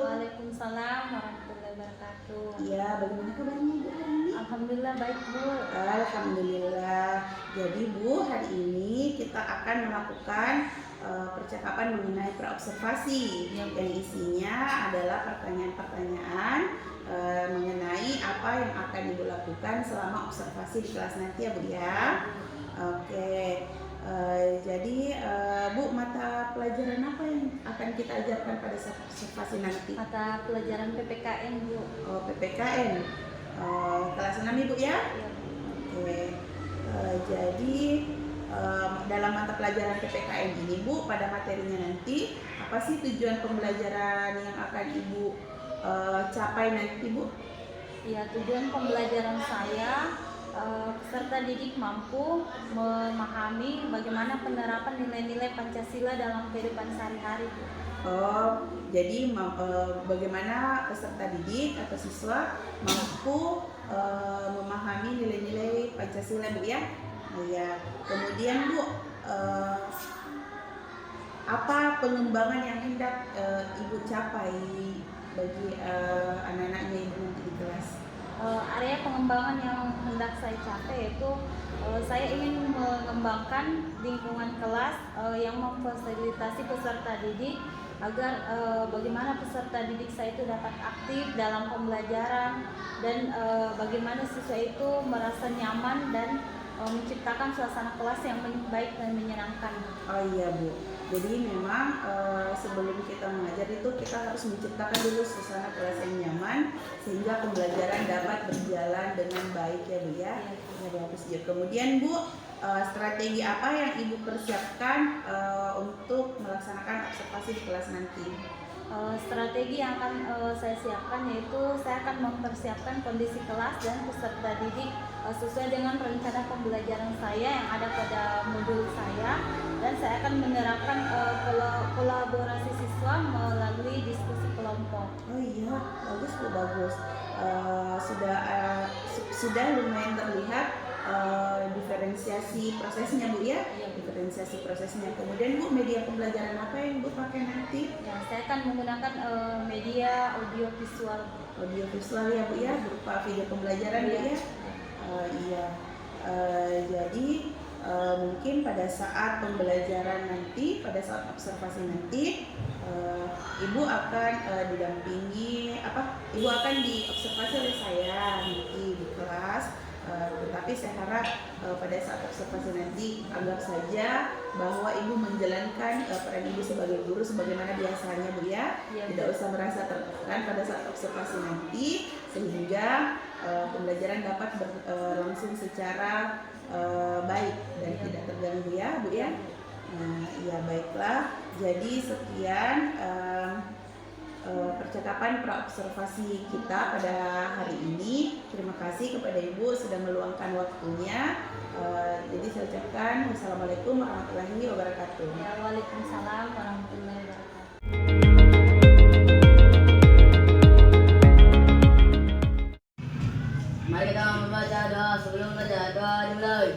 Waalaikumsalam warahmatullahi wabarakatuh. Ya, bagaimana kabarnya Bu hari ini? Alhamdulillah baik Bu. Alhamdulillah. Jadi Bu, hari ini kita akan melakukan percakapan mengenai praobservasi yang isinya adalah pertanyaan-pertanyaan mengenai apa yang akan Ibu lakukan selama observasi di kelas nanti ya Bu ya. Oke. Jadi Bu, mata pelajaran apa yang akan kita ajarkan pada saat observasi nanti? Mata pelajaran PPKN Bu. Oh, PPKN. Kelas 6 Ibu ya? Iya Bu. Oke. Jadi dalam mata pelajaran PPKN ini Bu, pada materinya nanti apa sih tujuan pembelajaran yang akan Ibu capai nanti Bu? Ya, tujuan pembelajaran saya peserta didik mampu memahami bagaimana penerapan nilai-nilai Pancasila dalam kehidupan sehari-hari Bu. Oh, jadi bagaimana peserta didik atau siswa mampu memahami nilai-nilai Pancasila Bu ya? Ya. Kemudian Bu, apa pengembangan yang hendak Ibu capai bagi anak-anaknya Ibu nanti di kelas? Area pengembangan yang hendak saya capai yaitu saya ingin mengembangkan lingkungan kelas yang memfasilitasi peserta didik agar bagaimana peserta didik saya itu dapat aktif dalam pembelajaran dan bagaimana siswa itu merasa nyaman dan menciptakan suasana kelas yang baik dan menyenangkan. Oh iya Bu, jadi memang sebelum kita mengajar itu kita harus menciptakan dulu suasana kelas yang nyaman sehingga pembelajaran dapat berjalan dengan baik ya Bu ya. Ya bagus ya. Kemudian Bu, strategi apa yang Ibu persiapkan untuk melaksanakan observasi di kelas nanti? Strategi yang akan saya siapkan yaitu saya akan mempersiapkan kondisi kelas dan peserta didik sesuai dengan rencana pembelajaran saya yang ada pada modul saya, dan saya akan menerapkan kolaborasi siswa melalui diskusi kelompok. Oh iya, bagus Bu, bagus. Sudah lumayan terlihat diferensiasi prosesnya Bu ya. Diferensiasi prosesnya. Kemudian Bu, media pembelajaran apa yang Bu pakai nanti? Ya, saya akan menggunakan media audio visual. Audio visual ya Bu ya, berupa video pembelajaran Bu ya. Iya. Jadi mungkin pada saat pembelajaran nanti, pada saat observasi nanti, Ibu akan didampingi Ibu akan diobservasi oleh saya nanti di kelas. Tetapi saya harap pada saat observasi nanti anggap saja bahwa Ibu menjalankan peran Ibu sebagai guru sebagaimana biasanya Bu ya. Tidak usah merasa tertekan pada saat observasi nanti, sehingga pembelajaran dapat berlangsung secara baik dan tidak terganggu ya Bu ya. Ya baiklah. Jadi sekian percakapan praobservasi kita pada hari ini. Terima kasih kepada Ibu sudah meluangkan waktunya. Jadi saya ucapkan wassalamualaikum warahmatullahi wabarakatuh. Ya, waalaikumsalam warahmatullahi wabarakatuh. Mari kita membaca doa sebelum membaca doa dimulai.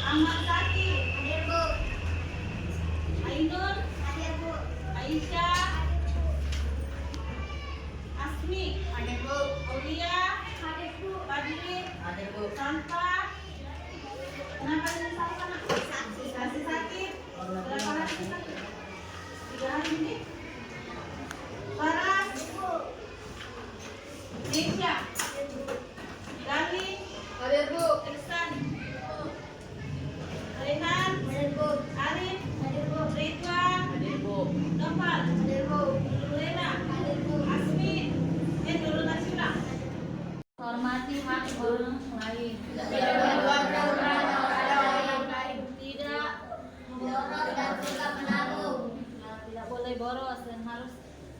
Ahmad Zaki. Hadir, Bu. Ainun. Hadir, Bu. Aisyah. Asmi. Hadir, Bu. Aulia. Hadir, Bu. Fadli. Hadir, Bu. Santa. Kenapa ini Santa? Masih sakit. Berapa hari sakit? 3 hari ini. Farah. Nesya. Gali. Hadir, Bu. Ihsan. Renan. Hadir, Bu. Arif. Hadir, Bu. Ridwan. Hadir, Bu. Nopal. Hadir, Bu. Lena. Hadir, Bu. Asmi. Nurul Nasira. Hormati hak orang lain. Tidak membuat orang lain. Tidak Boros dan suka menabung. tidak boleh boros dan harus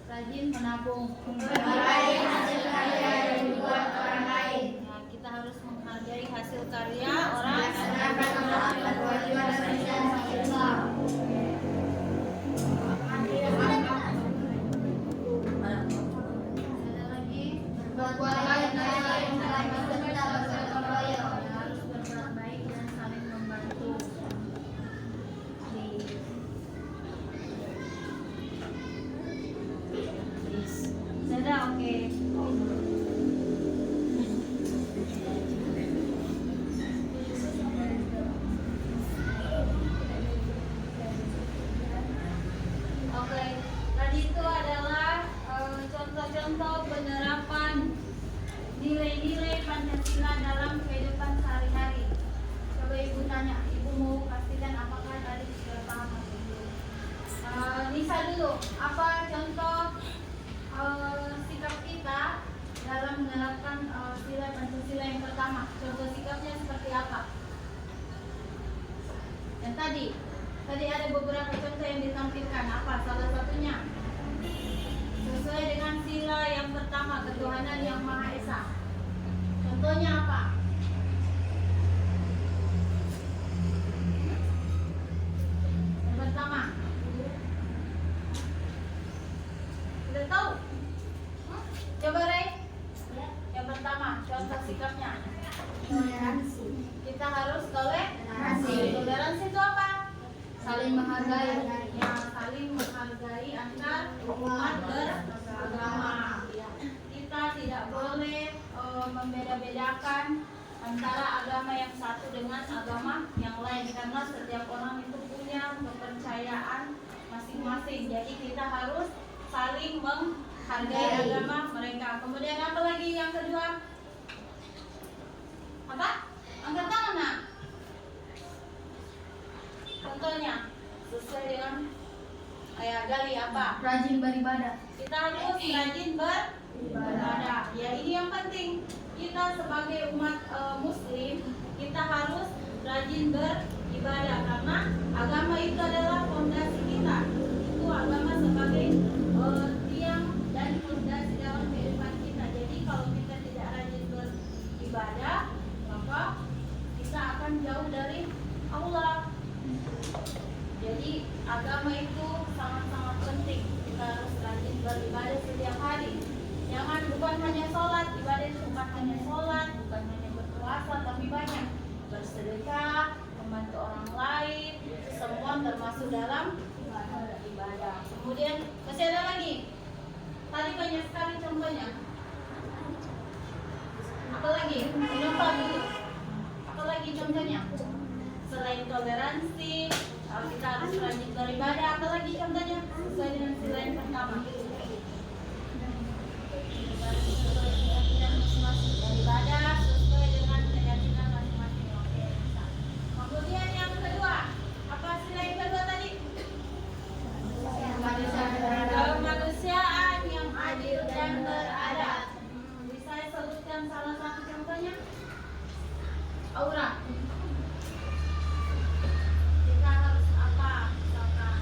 rajin menabung. Meraih hasil karya yang dibuat orang lain. Ya, kita harus menghargai hasil karya orang. Melaksanakan amanah dan kewajiban Presiden Islam. Ada lagi Berbuat baik dan saling menerima serta bergotong royong. harus berbuat baik dan saling membantu. Sudah oke. Oke, tadi itu adalah contoh-contoh penerapan nilai-nilai Pancasila dalam kehidupan sehari-hari. Coba ibu tanya, ibu mau pastikan apakah tadi sudah paham atau belum? Nisa dulu, apa contoh sikap kita dalam menerapkan sila Pancasila yang pertama? Contoh sikapnya seperti apa? Yang tadi ada beberapa contoh yang ditampilkan. Apa salah satunya? Sesuai dengan sila yang pertama, ketuhanan yang Maha Esa. Contohnya apa? Yang pertama. Sudah tahu? Coba Rey. Yang pertama, contoh sikapnya. Toleransi. Kita harus toleransi. Toleransi itu apa? Saling menghargai. Ya, saling menghargai antar umat beragama. Ya. Kita tidak boleh membeda-bedakan antara agama yang satu dengan agama yang lain karena setiap orang itu punya kepercayaan masing-masing. Jadi kita harus saling menghargai agama mereka. Kemudian apa lagi yang kedua? Apa? Angkat tangan, Nak. Contohnya sesuai dengan ayat Gali apa? Rajin beribadah. Kita harus rajin beribadah. Ya, ini yang penting. Kita sebagai umat muslim, kita harus rajin beribadah karena agama itu adalah fondasi kita. Itu agama sebagai tiang dan fondasi dalam kehidupan kita. Jadi kalau kita tidak rajin beribadah, maka kita akan jauh dari Allah. Jadi agama itu sangat-sangat penting. Kita harus rajin beribadah setiap hari. Jangan bukan hanya sholat, ibadah itu bukan hanya sholat, bukan hanya berpuasa, tapi banyak bersedekah, membantu orang lain, itu semua termasuk dalam ibadah. Kemudian masih ada lagi. Tadi banyak sekali contohnya. Apalagi? Lupa dulu. Apalagi contohnya? Selain toleransi, kita harus rajin beribadah. Apalagi contohnya? Sesuai dengan sila yang pertama. Beribadah sesuai dengan keyakinan masing-masing. Oke, bisa. Kemudian yang kedua, apa sila yang kedua tadi? Kemanusiaan yang adil dan beradab. Bisa sebutkan salah satu contohnya? Aura. Kita harus apa? Misalkan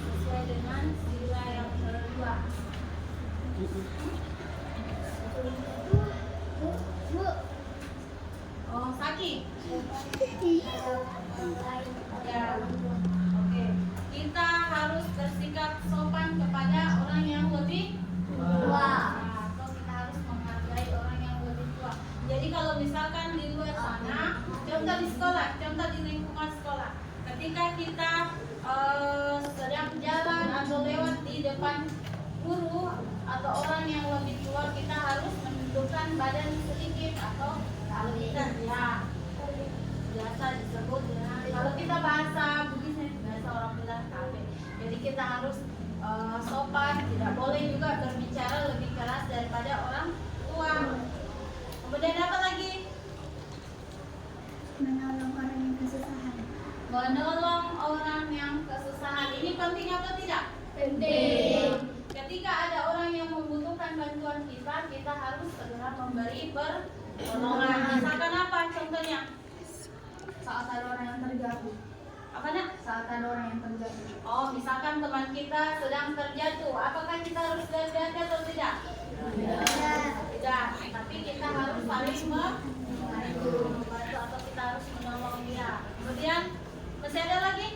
sesuai dengan sila yang kedua. Oh, Saki. Ya. Oke. Kita harus bersikap sopan kepada orang yang lebih tua. Atau kita harus menghargai orang yang lebih tua. Jadi kalau misalkan di luar sana, contoh di sekolah, contoh di lingkungan sekolah. Ketika kita sedang jalan atau lewat di depan guru atau orang yang lebih tua, kita harus menundukkan badan sedikit atau kalau kita ya biasa disebut kalau kita bahasa Bugis biasa orang bilang kafe. Jadi kita harus sopan, tidak boleh juga berbicara lebih keras daripada orang tua. Kemudian apa lagi? Menolong orang yang kesusahan. Menolong orang yang kesusahan. Ini penting atau tidak? Penting. Ketika ada orang yang membutuhkan bantuan kita, kita harus segera memberi pertolongan. Misalkan apa contohnya? Saat ada orang yang terjatuh. Apa nak? Saat ada orang yang terjatuh. Oh, misalkan teman kita sedang terjatuh, apakah kita harus hati-hati atau tidak? Tidak. Tapi kita harus saling membantu atau kita harus menolong dia. Kemudian masih ada lagi?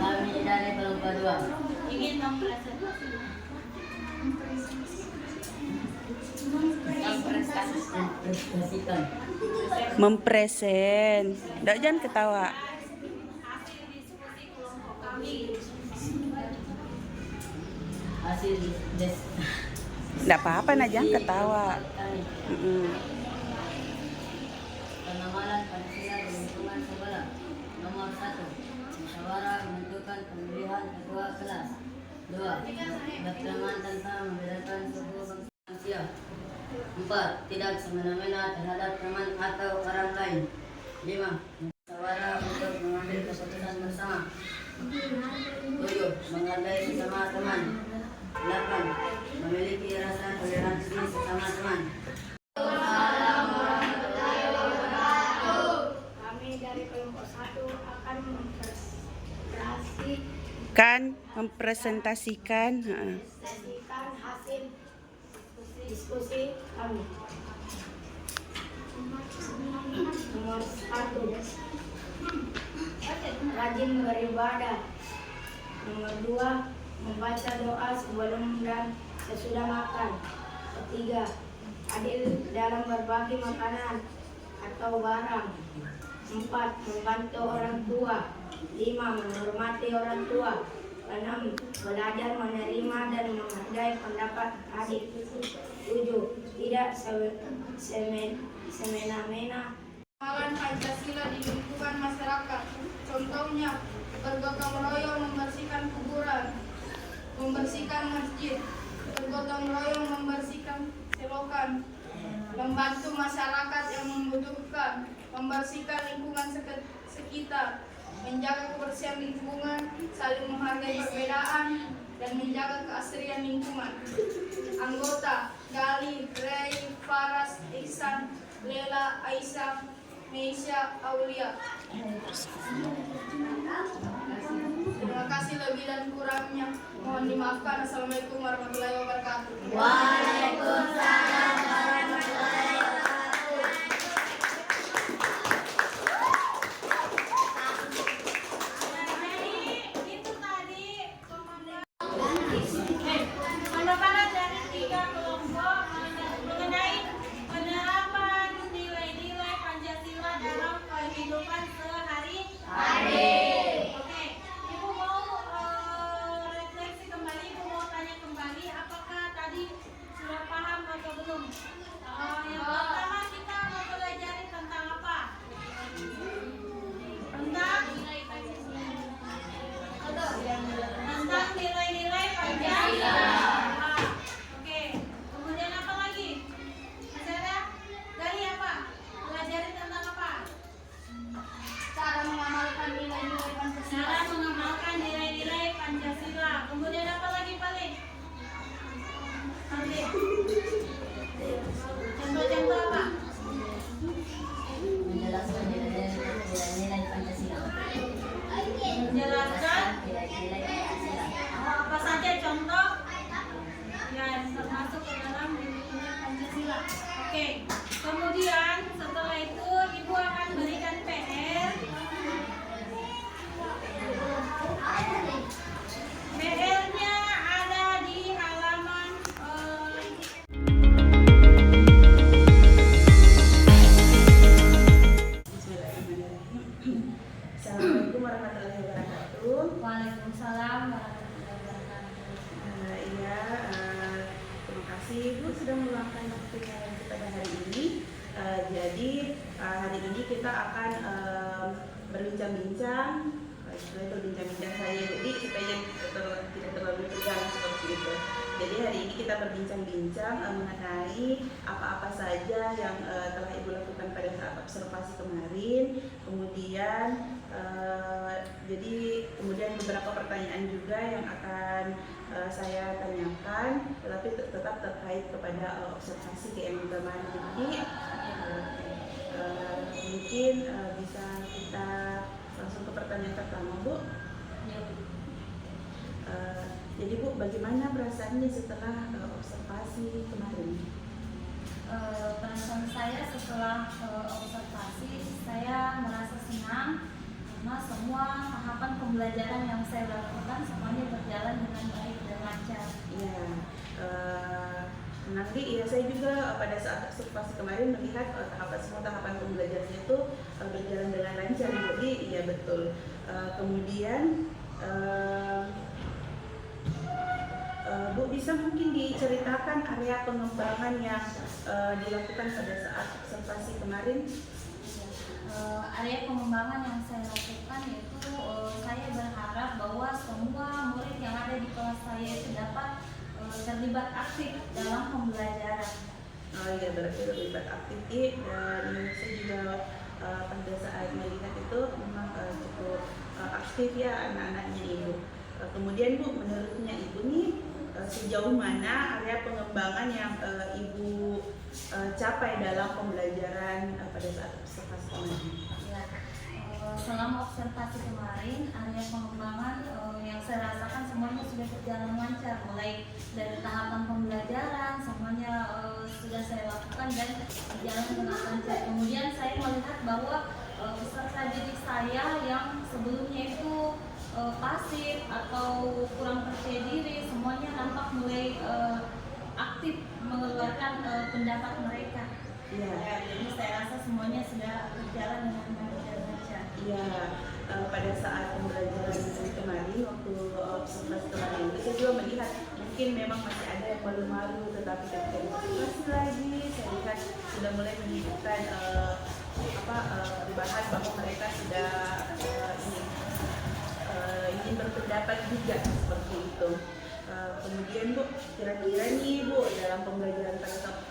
Kami dari Palungka 2. Ingin mempresentasi. Mempresentasikan Mempresent. Nggak, jangan ketawa. Hasil diskusi kelompok kami. hasil des Nggak apa-apa, nah jangan ketawa. kami. Pengambilan Pancasila di lingkungan sekolah. Nomor 1. Musyawarah menentukan pemilihan ketua kelas. 2. Berteman tanpa membedakan suku bangsa manusia. 4. Tidak semena-mena terhadap teman atau orang lain. 5. Musyawarah untuk mengambil keputusan bersama. 7. Menghargai sesama teman. 8. Memiliki rasa toleransi sesama teman. Kami dari kelompok 1 akan Mempresentasikan. mempresentasikan hasil diskusi kami. Nomor 1. Rajin beribadah. Nomor 2. Membaca doa sebelum dan sesudah makan. 3. Adil dalam berbagi makanan atau barang. 4. Membantu orang tua. 5. Menghormati orang tua. 6. Belajar menerima dan menghargai pendapat adik. 7. Tidak semena-mena. Pengawalan Pancasila di lingkungan masyarakat. Contohnya, bergotong royong membersihkan kuburan, membersihkan masjid, bergotong royong membersihkan selokan, membantu masyarakat yang membutuhkan, membersihkan lingkungan sekitar, menjaga kebersihan lingkungan, saling menghargai perbedaan, dan menjaga keasrian lingkungan. Anggota: Gali, Ray, Faras, Ihsan, Lela, Aisyah, Meisha, Aulia. Terima kasih lebih dan kurangnya. Mohon dimaafkan. Assalamualaikum warahmatullahi wabarakatuh. Waalaikumsalam. Itu tadi pemaparan dari 3 kelompok mengenai penerapan nilai-nilai Pancasila dalam kehidupan sehari-hari. Oke, Ibu mau refleksi kembali, Ibu mau tanya kembali apakah tadi kasih Bu sudah meluangkan waktunya pada hari ini. Jadi hari ini kita akan berbincang-bincang, berbincang-bincang saya jadi supaya tidak terlalu tegang seperti itu. Jadi hari ini kita berbincang-bincang mengenai apa-apa saja yang telah Ibu lakukan pada saat observasi kemarin. Kemudian beberapa pertanyaan juga yang akan saya tanyakan, tetapi tetap terkait kepada observasi KM kemarin. Jadi mungkin bisa kita langsung ke pertanyaan pertama, Bu. Jadi Bu, bagaimana perasaannya setelah observasi kemarin? Perasaan saya setelah observasi, saya merasa senang karena semua tahapan pembelajaran yang saya lakukan semuanya berjalan dengan baik dan lancar. Ya, nanti ya saya juga pada saat observasi kemarin melihat semua tahapan pembelajarannya itu berjalan dengan lancar. Jadi iya betul. Kemudian Bu bisa mungkin diceritakan area pengembangan yang dilakukan pada saat observasi kemarin? Area pengembangan yang saya lakukan yaitu saya berharap bahwa semua murid yang ada di kelas saya itu dapat terlibat aktif dalam pembelajaran. Oh iya, berarti terlibat aktif dan saya juga pada saat melihat itu memang cukup aktif ya anak-anaknya Ibu. Kemudian Bu, menurutnya Ibu nih sejauh mana area pengembangan yang Ibu capai dalam pembelajaran pada saat observasi kemarin? Ya, selama observasi kemarin, area pengembangan yang saya rasakan semuanya sudah berjalan lancar, mulai dari tahapan pembelajaran semuanya sudah saya lakukan dan berjalan dengan lancar. Kemudian saya melihat bahwa peserta didik saya yang sebelumnya itu pasif atau kurang percaya diri, semuanya nampak mulai aktif mengeluarkan pendapat mereka. Ya, Jadi saya rasa semuanya sudah berjalan dengan baik dan lancar. iya. Pada saat pembelajaran kemarin waktu observasi kemarin itu saya juga melihat mungkin memang masih ada yang malu-malu, tetapi ketika observasi lagi saya lihat sudah mulai menunjukkan perubahan bahwa mereka sudah ingin berpendapat juga seperti itu. Kemudian Bu, kira-kira nih Bu, dalam pembelajaran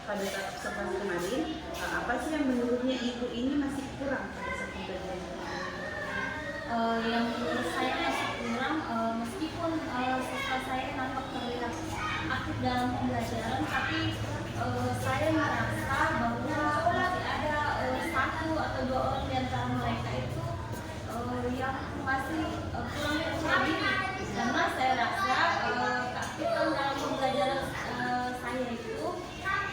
pada saat observasi kemarin, apa sih yang menurutnya Ibu ini masih kurang pada saat pembelajaran kemarin? Yang menurut saya masih kurang, meskipun siswa saya nampak terlihat aktif dalam pembelajaran, tapi saya merasa bahwa masih ada satu atau dua orang di antara mereka itu yang masih kurang percaya diri, karena saya rasa keaktifan dalam pembelajaran saya itu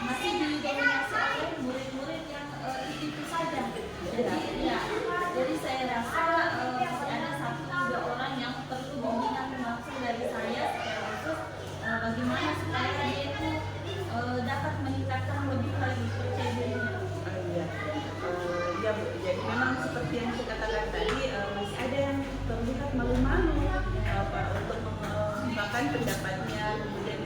masih didominasi oleh murid-murid yang itu saja. Jadi saya rasa masih ada satu dua orang yang perlu bimbingan langsung dari saya secara khusus bagaimana supaya dia itu dapat meningkatkan lebih lagi percaya dirinya. Ya Bu, jadi memang seperti yang saya katakan tadi masih ada yang terlihat malu-malu untuk mengungkapkan pendapatnya, kemudian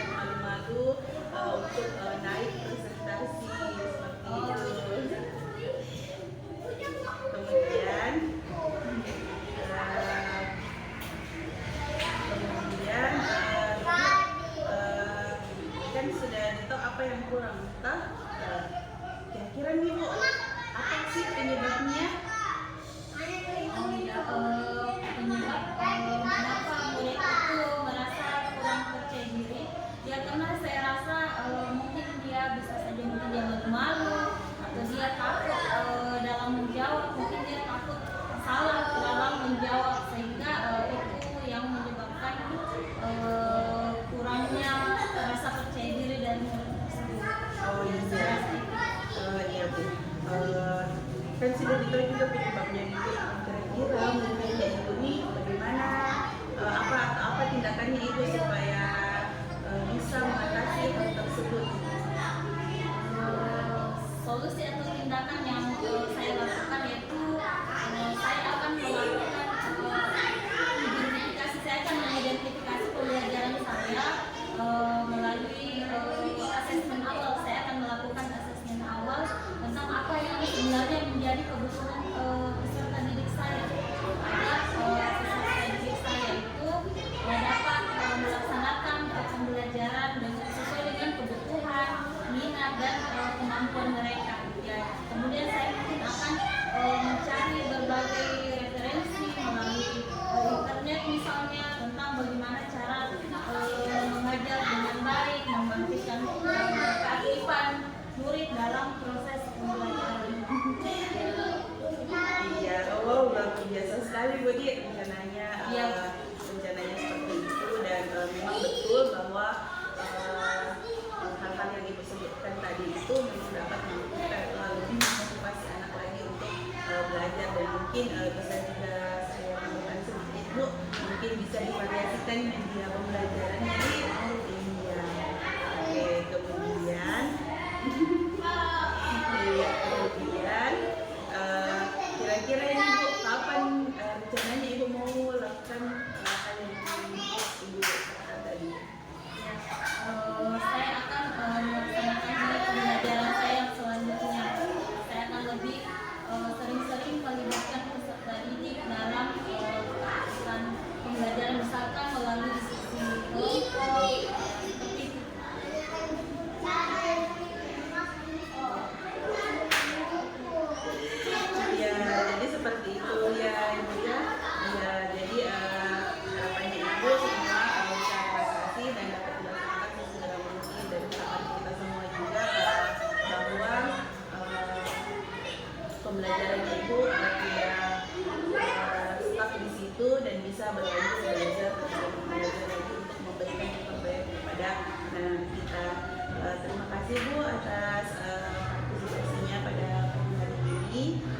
malu-malu untuk naik presentasi seperti itu. Kan sudah tahu apa yang kurang, kira-kira nih Bu, apa sih penyebabnya? Penyebab mengapa murid itu merasa kurang percaya diri, ya karena saya rasa mungkin dia bisa saja mungkin dia malu atau dia takut dalam menjawab, mungkin dia takut salah dalam menjawab, sehingga itu yang menyebabkan kurangnya rasa percaya diri dari murid tersebut. Iya Bu, kan sudah ditahu juga penyebabnya itu. Kira-kira menurutnya Ibu nih bagaimana apa tindakannya Ibu supaya bisa mengatasi hal tersebut? Solusi atau tindakan yang saya lakukan yaitu saya akan melakukan identifikasi, saya akan mengidentifikasi pembelajaran saya melalui kemampuan mereka. Ya, kemudian saya mungkin akan mencari berbagai referensi melalui internet misalnya tentang bagaimana cara mengajar dengan baik, membangkitkan kearifan murid dalam proses pembelajaran. Iya, oh luar biasa sekali Bu Di rencananya, Iya. rencananya seperti itu dan memang betul bahwa hal-hal yang Ibu sebutkan tadi itu memang dapat lebih memotivasi anak lagi untuk belajar dan mungkin bisa juga saya tambahkan sedikit Bu, mungkin bisa divariasikan media pembelajarannya di iya. Oke, kemudian iya, kemudian kira-kira ini Bu, kapan rencananya Ibu mau lakukan hal yang Ibu katakan tadi? Saya akan melaksanakan di pembelajaran saya yang selanjutnya. Saya akan lebih sering-sering melibatkan peserta didik dalam kegiatan pembelajaran, misalkan melalui diskusi kelompok seperti itu. Ya, jadi seperti itu ya Ibu ya. Ya, jadi harapannya Ibu semua bisa prestasi dan dapat dilaksanakan sesegera mungkin dan harapan kita semua juga bahwa pembelajaran Ibu tidak stuck di situ dan bisa berlanjut belajar lagi untuk memberikan yang terbaik kepada anak kita. Terima kasih Bu atas partisipasinya pada hari ini.